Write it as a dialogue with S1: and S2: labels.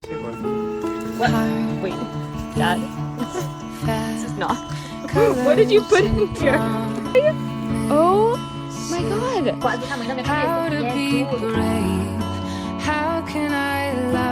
S1: What? Wait, Dad, this is not. What did you put in here? Oh my God!
S2: Kok aku sama-sama
S3: How to be brave? How can I love